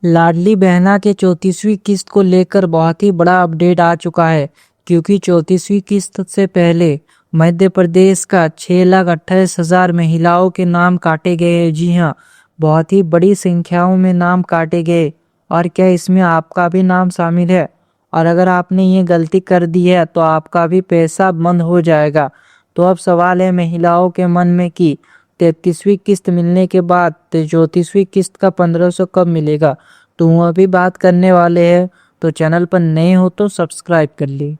लाडली बहना के 34वीं किस्त को लेकर बहुत ही बड़ा अपडेट आ चुका है, क्योंकि 34वीं किस्त से पहले मध्य प्रदेश का 6,28,000 महिलाओं के नाम काटे गए हैं। जी हाँ, बहुत ही बड़ी संख्याओं में नाम काटे गए। और क्या इसमें आपका भी नाम शामिल है? और अगर आपने ये गलती कर दी है तो आपका भी पैसा बंद हो जाएगा। तो अब सवाल है महिलाओं के मन में कि 33वीं किस्त मिलने के बाद 34वीं किस्त का 1500 कब मिलेगा। तो वह भी बात करने वाले हैं। तो चैनल पर नए हो तो सब्सक्राइब कर ली।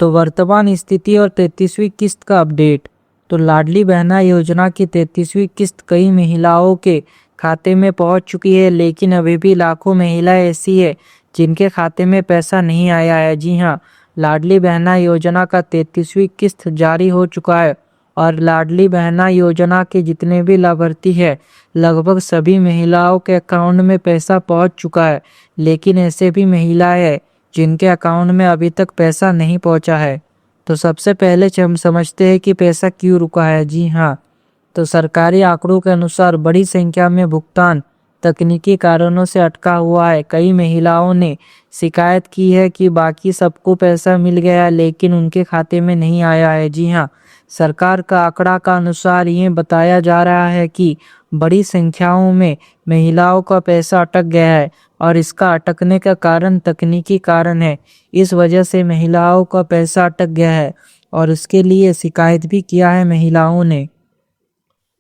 तो वर्तमान स्थिति और 33वीं किस्त का अपडेट। तो लाडली बहना योजना की 33वीं किस्त कई महिलाओं के खाते में पहुंच चुकी है, लेकिन अभी भी लाखों महिलाएं ऐसी है जिनके खाते में पैसा नहीं आया है। जी हाँ, लाडली बहना योजना का 33वीं किस्त जारी हो चुका है और लाडली बहना योजना के जितने भी लाभार्थी हैं, लगभग सभी महिलाओं के अकाउंट में पैसा पहुंच चुका है। लेकिन ऐसे भी महिलाएं हैं जिनके अकाउंट में अभी तक पैसा नहीं पहुंचा है। तो सबसे पहले हम समझते हैं कि पैसा क्यों रुका है। जी हाँ, तो सरकारी आंकड़ों के अनुसार बड़ी संख्या में भुगतान तकनीकी कारणों से अटका हुआ है। कई महिलाओं ने शिकायत की है कि बाकी सबको पैसा मिल गया लेकिन उनके खाते में नहीं आया है। जी हाँ, सरकार का आंकड़ा का अनुसार ये बताया जा रहा है कि बड़ी संख्याओं में महिलाओं का पैसा अटक गया है और इसका अटकने का कारण तकनीकी कारण है। इस वजह से महिलाओं का पैसा अटक गया है और उसके लिए शिकायत भी किया है महिलाओं ने।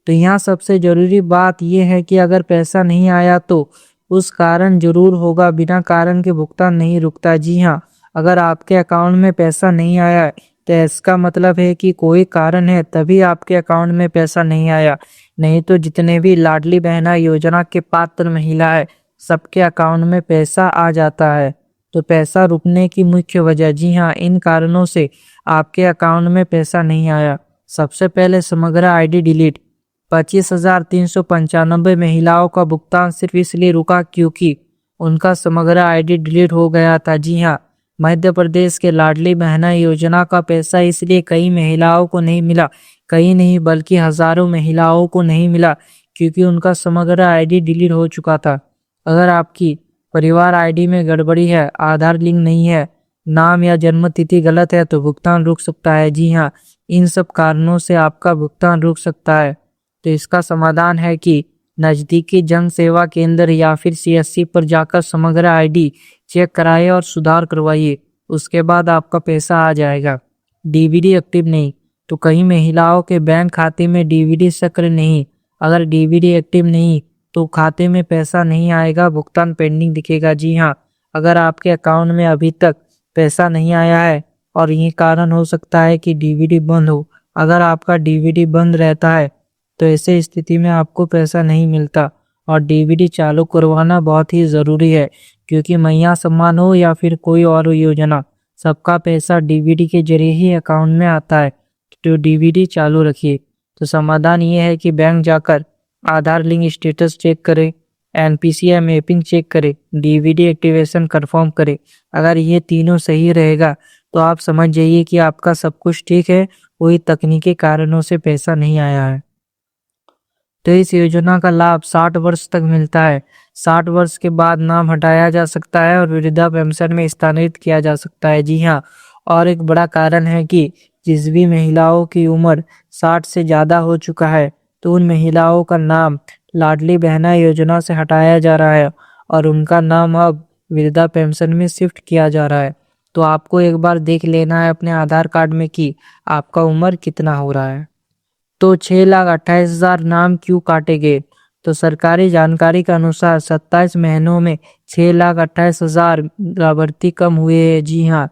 तो यहाँ सबसे जरूरी बात यह है कि अगर पैसा नहीं आया तो उस कारण जरूर होगा, बिना कारण के भुगतान नहीं रुकता। जी हाँ, अगर आपके अकाउंट में पैसा नहीं आया है तो इसका मतलब है कि कोई कारण है, तभी आपके अकाउंट में पैसा नहीं आया। नहीं तो जितने भी लाडली बहना योजना के पात्र महिला है, सबके अकाउंट में पैसा आ जाता है। तो पैसा रुकने की मुख्य वजह, जी हाँ, इन कारणों से आपके अकाउंट में पैसा नहीं आया। सबसे पहले समग्र आईडी डिलीट। 25,395 महिलाओं का भुगतान सिर्फ इसलिए रुका क्योंकि उनका समग्र आईडी डिलीट हो गया था। जी हाँ, मध्य प्रदेश के लाडली बहना योजना का पैसा इसलिए कई महिलाओं को नहीं मिला, कई नहीं बल्कि हजारों महिलाओं को नहीं मिला, क्योंकि उनका समग्र आईडी डिलीट हो चुका था। अगर आपकी परिवार आईडी में गड़बड़ी है, आधार लिंक नहीं है, नाम या जन्म तिथि गलत है तो भुगतान रुक सकता है। जी हाँ, इन सब कारणों से आपका भुगतान रुक सकता है। तो इसका समाधान है कि नज़दीकी जन सेवा केंद्र या फिर सीएससी पर जाकर समग्र आईडी चेक कराइए और सुधार करवाइए, उसके बाद आपका पैसा आ जाएगा। डीवीडी एक्टिव नहीं। तो कई महिलाओं के बैंक खाते में डीवीडी सक्रिय नहीं। अगर डीवीडी एक्टिव नहीं तो खाते में पैसा नहीं आएगा, भुगतान पेंडिंग दिखेगा। जी हाँ, अगर आपके अकाउंट में अभी तक पैसा नहीं आया है और ये कारण हो सकता है कि डीवीडी बंद हो। अगर आपका डीवीडी बंद रहता है तो ऐसे स्थिति में आपको पैसा नहीं मिलता और डीवीडी चालू करवाना बहुत ही ज़रूरी है, क्योंकि मैया सम्मान हो या फिर कोई और योजना, सबका पैसा डीवीडी के जरिए ही अकाउंट में आता है। तो डीवीडी चालू रखिए। तो समाधान ये है कि बैंक जाकर आधार लिंक स्टेटस चेक करें, एनपीसीआई मैपिंग चेक करें, डीवीडी एक्टिवेशन कंफर्म करें। अगर ये तीनों सही रहेगा तो आप समझ जाइए कि आपका सब कुछ ठीक है, कोई तकनीकी कारणों से पैसा नहीं आया है। तो इस योजना का लाभ 60 वर्ष तक मिलता है। 60 वर्ष के बाद नाम हटाया जा सकता है और वृद्धा पेंशन में स्थानांतरित किया जा सकता है। जी हाँ, और एक बड़ा कारण है कि जिस भी महिलाओं की उम्र 60 से ज़्यादा हो चुका है तो उन महिलाओं का नाम लाडली बहना योजना से हटाया जा रहा है और उनका नाम अब वृद्धा पेंशन में शिफ्ट किया जा रहा है। तो आपको एक बार देख लेना है अपने आधार कार्ड में कि आपका उम्र कितना हो रहा है। तो 6,28,000 नाम क्यों काटे गए? तो सरकारी जानकारी के अनुसार 27 महीनों में 6,28,000 लाभार्थी कम हुए हैं। जी हाँ,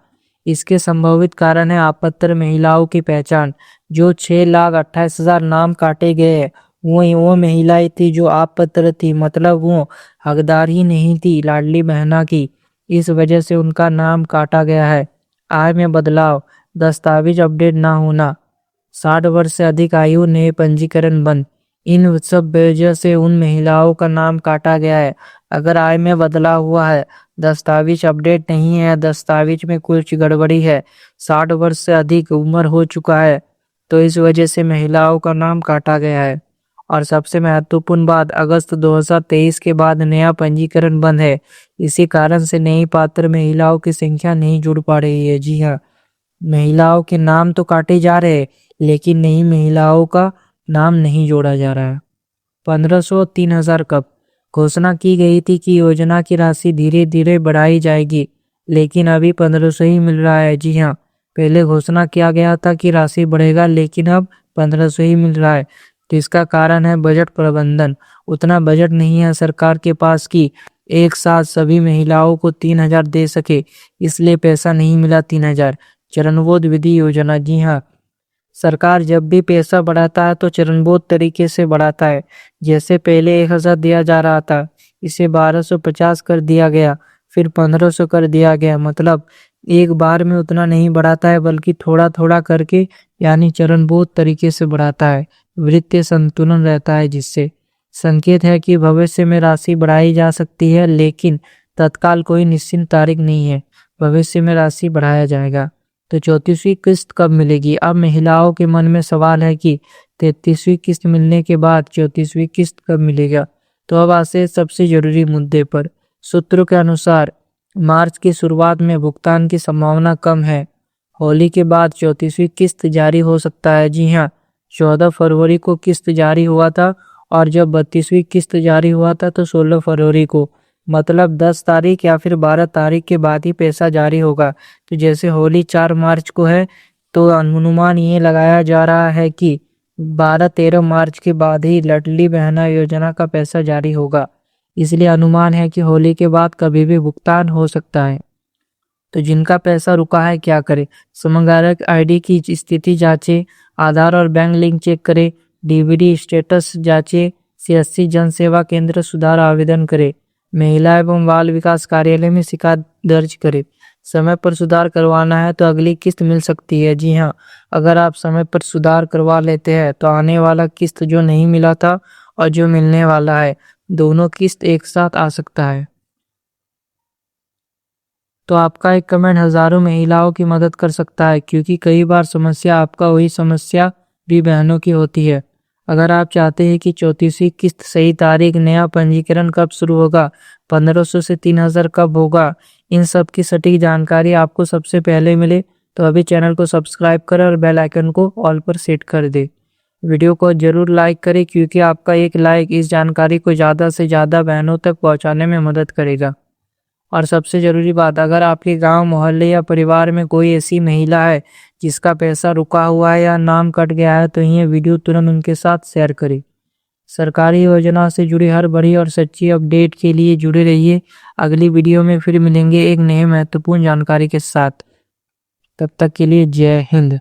इसके संभावित कारण है अपात्र महिलाओं की पहचान। जो 6,28,000 नाम काटे गए हैं वो महिलाएं थी जो अपात्र थी, मतलब वो हकदार ही नहीं थी लाडली बहना की। इस वजह से उनका नाम काटा गया है। आय में बदलाव, दस्तावेज अपडेट ना होना, 60 वर्ष से अधिक आयु, नए पंजीकरण बंद, इन सब वजह से उन महिलाओं का नाम काटा गया है। अगर आय में बदलाव हुआ है, दस्तावेज अपडेट नहीं है, दस्तावेज में कुछ गड़बड़ी है, 60 वर्ष से अधिक उम्र हो चुका है, तो इस वजह से महिलाओं का नाम काटा गया है। और सबसे महत्वपूर्ण बात, अगस्त 2023 के बाद नया पंजीकरण बंद है। इसी कारण से नई पात्र महिलाओं की संख्या नहीं जुड़ पा रही है। जी हाँ, महिलाओं के नाम तो काटे जा रहे हैं, लेकिन नई महिलाओं का नाम नहीं जोड़ा जा रहा है। 1500 3000 कब घोषणा की गई थी कि योजना की राशि धीरे धीरे बढ़ाई जाएगी, लेकिन अभी 1500 ही मिल रहा है। जी हाँ, पहले घोषणा किया गया था कि राशि बढ़ेगा, लेकिन अब 1500 ही मिल रहा है। तो इसका कारण है बजट प्रबंधन। उतना बजट नहीं है सरकार के पास कि एक साथ सभी महिलाओं को 3000 दे सके, इसलिए पैसा नहीं मिला 3000। चरणबद्ध विधि योजना। जी हाँ, सरकार जब भी पैसा बढ़ाता है तो चरणबद्ध तरीके से बढ़ाता है। जैसे पहले 1000 दिया जा रहा था, इसे 1250 कर दिया गया, फिर 1500 कर दिया गया। मतलब एक बार में उतना नहीं बढ़ाता है, बल्कि थोड़ा थोड़ा करके, यानी चरणबद्ध तरीके से बढ़ाता है। वित्तीय संतुलन रहता है, जिससे संकेत है कि भविष्य में राशि बढ़ाई जा सकती है, लेकिन तत्काल कोई निश्चित तारीख नहीं है। भविष्य में राशि बढ़ाया जाएगा। तो 34वीं किस्त कब मिलेगी? अब महिलाओं के मन में सवाल है कि 33वीं किस्त मिलने के बाद 34वीं किस्त कब मिलेगा। तो अब आते हैं सबसे जरूरी मुद्दे पर। सूत्रों के अनुसार मार्च की शुरुआत में भुगतान की संभावना कम है। होली के बाद 34वीं किस्त जारी हो सकता है। जी हाँ, 14 फरवरी को किस्त जारी हुआ था, और जब 32वीं किस्त जारी हुआ था तो 16 फरवरी को। मतलब 10 तारीख या फिर 12 तारीख के बाद ही पैसा जारी होगा। तो जैसे होली 4 मार्च को है, तो अनुमान ये लगाया जा रहा है कि 12-13 मार्च के बाद ही लाडली बहना योजना का पैसा जारी होगा। इसलिए अनुमान है कि होली के बाद कभी भी भुगतान हो सकता है। तो जिनका पैसा रुका है क्या करें? समग्रक आईडी की स्थिति जांचें, आधार और बैंक लिंक चेक करें, डीबीडी स्टेटस जांचें, सीएससी जन सेवा केंद्र सुधार आवेदन करें, महिला एवं बाल विकास कार्यालय में शिकायत दर्ज करें। समय पर सुधार करवाना है तो अगली किस्त मिल सकती है। जी हाँ, अगर आप समय पर सुधार करवा लेते हैं तो आने वाला किस्त जो नहीं मिला था और जो मिलने वाला है, दोनों किस्त एक साथ आ सकता है। तो आपका एक कमेंट हजारों महिलाओं की मदद कर सकता है, क्योंकि कई बार समस्या आपका वही समस्या भी बहनों की होती है। अगर आप चाहते हैं कि 34वीं किस्त सही तारीख, नया पंजीकरण कब शुरू होगा, 1500 से 3000 कब होगा, इन सब की सटीक जानकारी आपको सबसे पहले मिले, तो अभी चैनल को सब्सक्राइब करें और बेल आइकन को ऑल पर सेट कर दे। वीडियो को जरूर लाइक करें, क्योंकि आपका एक लाइक इस जानकारी को ज़्यादा से ज़्यादा बहनों तक पहुँचाने में मदद करेगा। और सबसे ज़रूरी बात, अगर आपके गांव, मोहल्ले या परिवार में कोई ऐसी महिला है जिसका पैसा रुका हुआ है या नाम कट गया है, तो ये वीडियो तुरंत उनके साथ शेयर करें। सरकारी योजना से जुड़ी हर बड़ी और सच्ची अपडेट के लिए जुड़े रहिए। अगली वीडियो में फिर मिलेंगे एक नए महत्वपूर्ण जानकारी के साथ। तब तक के लिए जय हिंद।